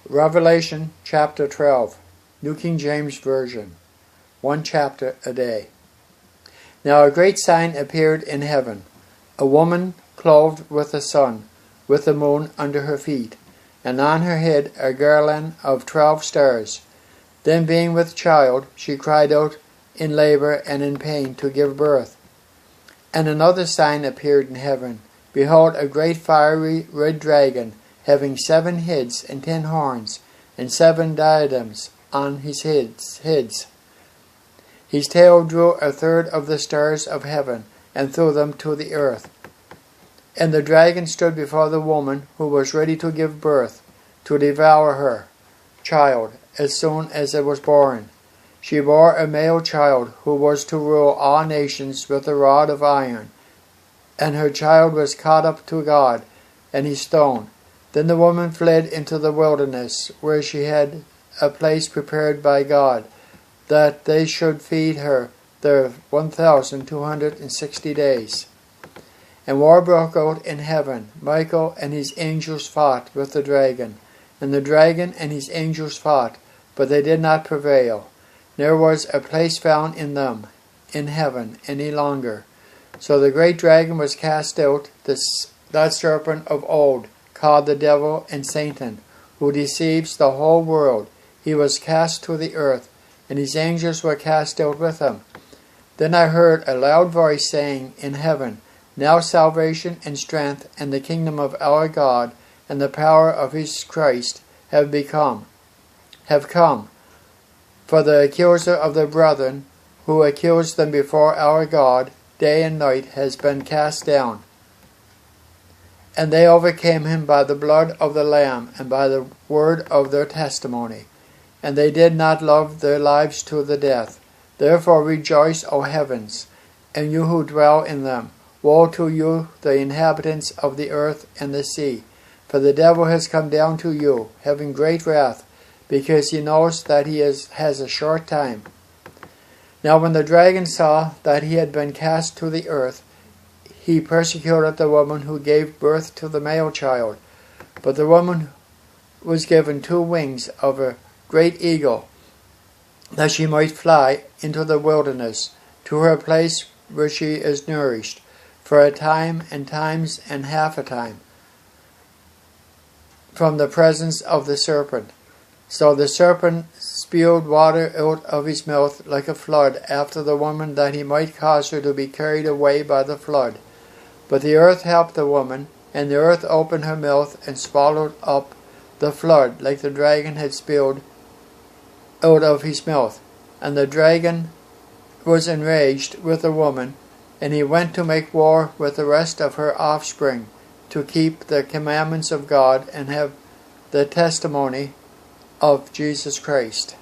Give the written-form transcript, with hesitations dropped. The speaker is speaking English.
Revelation chapter 12, New King James Version, 1 chapter a day. Now a great sign appeared in heaven, a woman clothed with the sun, with the moon under her feet, and on her head a garland of 12 stars. Then being with child, she cried out in labor and in pain to give birth. And another sign appeared in heaven. Behold, a great fiery red dragon, having 7 heads and 10 horns, and 7 diadems on his heads. His tail drew a third of the stars of heaven, and threw them to the earth. And the dragon stood before the woman who was ready to give birth, to devour her child as soon as it was born. She bore a male child who was to rule all nations with a rod of iron, and her child was caught up to God and his throne. Then the woman fled into the wilderness, where she had a place prepared by God, that they should feed her there 1,260 days. And war broke out in heaven. Michael and his angels fought with the dragon, and the dragon and his angels fought, but they did not prevail. There was a place found in them, in heaven, any longer. So the great dragon was cast out, that serpent of old, called the devil and Satan, who deceives the whole world. He was cast to the earth, and his angels were cast out with him. Then I heard a loud voice saying in heaven, Now salvation and strength and the kingdom of our God and the power of his Christ have come. For the accuser of the brethren, who accused them before our God day and night, has been cast down. And they overcame him by the blood of the Lamb and by the word of their testimony. And they did not love their lives to the death. Therefore rejoice, O heavens, and you who dwell in them. Woe to you, the inhabitants of the earth and the sea, for the devil has come down to you, having great wrath, because he knows that he has a short time. Now when the dragon saw that he had been cast to the earth, he persecuted the woman who gave birth to the male child. But the woman was given 2 wings of a great eagle, that she might fly into the wilderness, to her place where she is nourished, for a time and times and half a time, from the presence of the serpent. So the serpent spewed water out of his mouth like a flood after the woman, that he might cause her to be carried away by the flood. But the earth helped the woman, and the earth opened her mouth and swallowed up the flood, like the dragon had spewed out of his mouth. And the dragon was enraged with the woman, and he went to make war with the rest of her offspring, to keep the commandments of God and have the testimony of Jesus Christ.